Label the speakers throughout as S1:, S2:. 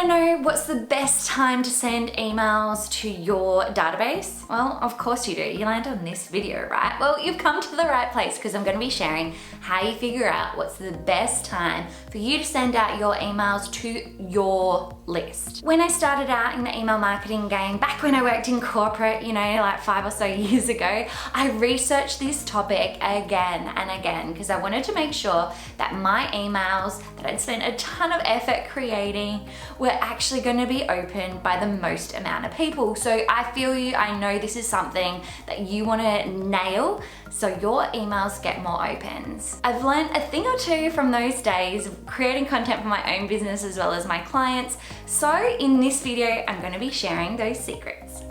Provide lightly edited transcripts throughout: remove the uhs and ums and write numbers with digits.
S1: Want to know what's the best time to send emails to your database? Well, of course you do. You land on this video, right? Well, you've come to the right place because I'm going to be sharing how you figure out what's the best time for you to send out your emails to your list. When I started out in the email marketing game, back when I worked in corporate, like 5 or so years ago, I researched this topic again and again because I wanted to make sure that my emails that I'd spent a ton of effort creating were actually going to be opened by the most amount of people. So I feel you, I know this is something that you want to nail so your emails get more opens. I've learned a thing or two from those days of creating content for my own business as well as my clients. So in this video, I'm going to be sharing those secrets.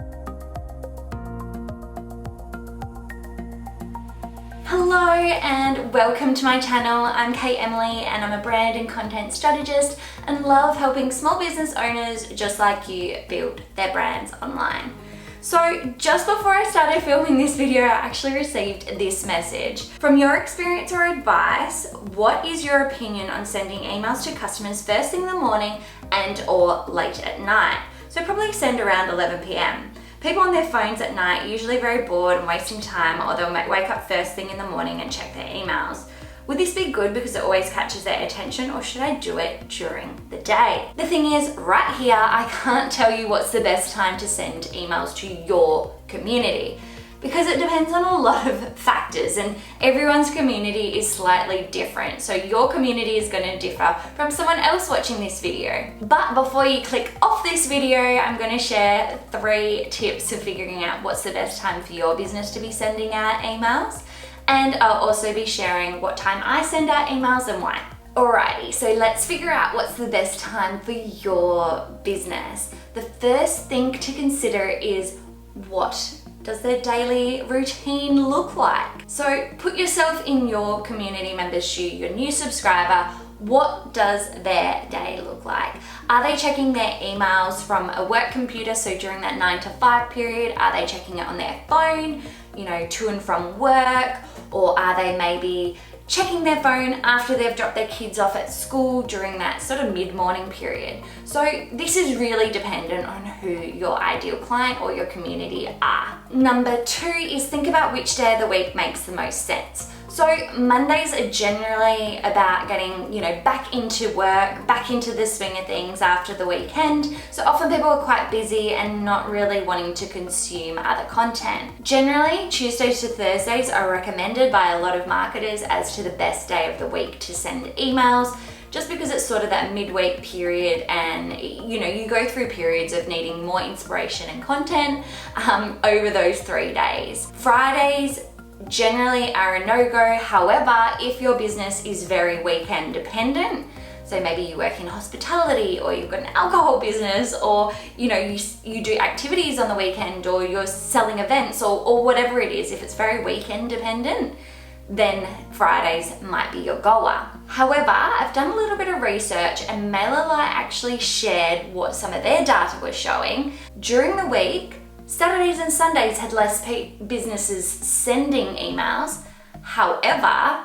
S1: Hello and welcome to my channel. I'm Kate Emiley and I'm a brand and content strategist and love helping small business owners just like you build their brands online. So just before I started filming this video, I actually received this message. From your experience or advice, what is your opinion on sending emails to customers first thing in the morning and or late at night? So probably send around 11 p.m. People on their phones at night are usually very bored and wasting time, or they'll wake up first thing in the morning and check their emails. Would this be good because it always catches their attention, or should I do it during the day? The thing is, right here, I can't tell you what's the best time to send emails to your community because it depends on a lot of factors and everyone's community is slightly different. So your community is going to differ from someone else watching this video. But before you click off this video, I'm going to share 3 tips for figuring out what's the best time for your business to be sending out emails. And I'll also be sharing what time I send out emails and why. Alrighty, so let's figure out what's the best time for your business. The first thing to consider is what does their daily routine look like? So put yourself in your community member's shoe, your new subscriber. What does their day look like? Are they checking their emails from a work computer? So during that 9 to 5 period, are they checking it on their phone, to and from work? Or are they maybe checking their phone after they've dropped their kids off at school during that sort of mid-morning period? So this is really dependent on who your ideal client or your community are. Number 2 is think about which day of the week makes the most sense. So Mondays are generally about getting, back into work, back into the swing of things after the weekend. So often people are quite busy and not really wanting to consume other content. Generally, Tuesdays to Thursdays are recommended by a lot of marketers as to the best day of the week to send emails, just because it's sort of that midweek period and you go through periods of needing more inspiration and content over those 3 days. Fridays generally are a no-go. However, if your business is very weekend dependent, so maybe you work in hospitality or you've got an alcohol business, or you do activities on the weekend, or you're selling events, or whatever it is, if it's very weekend dependent, then Fridays might be your goer. However, I've done a little bit of research and MailerLite actually shared what some of their data was showing. During the week, Saturdays and Sundays had less businesses sending emails. However,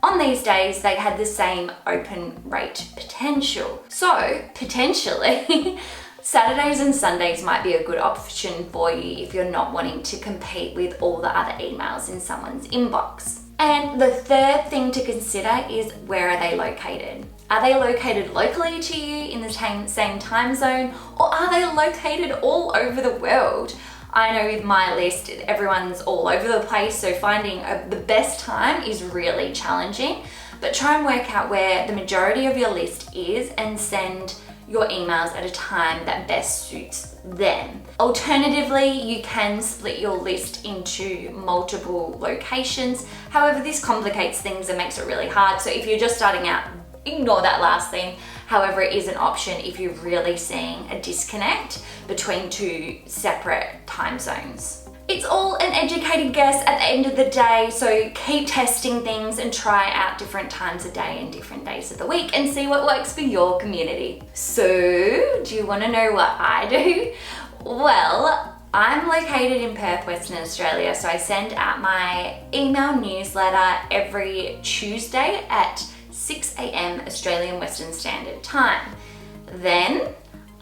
S1: on these days, they had the same open rate potential. So potentially, Saturdays and Sundays might be a good option for you if you're not wanting to compete with all the other emails in someone's inbox. And the third thing to consider is, where are they located? Are they located locally to you in the same time zone, or are they located all over the world? I know with my list, everyone's all over the place, so finding the best time is really challenging. But try and work out where the majority of your list is and send your emails at a time that best suits them. Alternatively, you can split your list into multiple locations. However, this complicates things and makes it really hard. So if you're just starting out, ignore that last thing. However, it is an option if you're really seeing a disconnect between 2 separate time zones. It's all an educated guess at the end of the day, so keep testing things and try out different times of day and different days of the week and see what works for your community. So, do you want to know what I do? Well, I'm located in Perth, Western Australia, so I send out my email newsletter every Tuesday at 6 a.m. Australian Western Standard Time. Then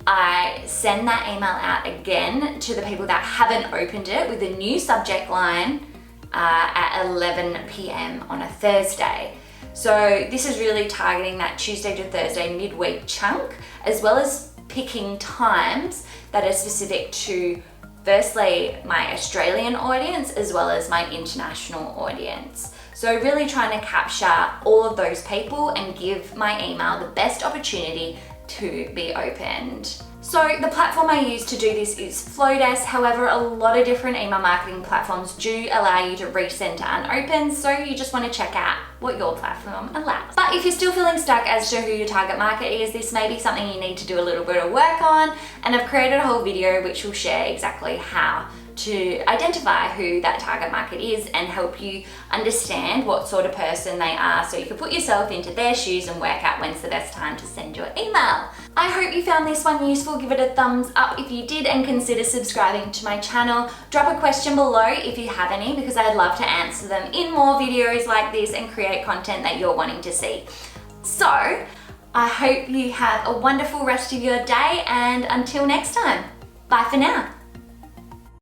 S1: I send that email out again to the people that haven't opened it with a new subject line at 11 p.m. on a Thursday. So this is really targeting that Tuesday to Thursday midweek chunk, as well as picking times that are specific to firstly my Australian audience as well as my international audience. So really trying to capture all of those people and give my email the best opportunity to be opened. So the platform I use to do this is Flowdesk. However, a lot of different email marketing platforms do allow you to resend to unopened, so you just want to check out what your platform allows. But if you're still feeling stuck as to who your target market is, this may be something you need to do a little bit of work on, and I've created a whole video which will share exactly how to identify who that target market is and help you understand what sort of person they are, so you can put yourself into their shoes and work out when's the best time to send your email. I hope you found this one useful. Give it a thumbs up if you did, and consider subscribing to my channel. Drop a question below if you have any, because I'd love to answer them in more videos like this and create content that you're wanting to see. So I hope you have a wonderful rest of your day, and until next time, bye for now.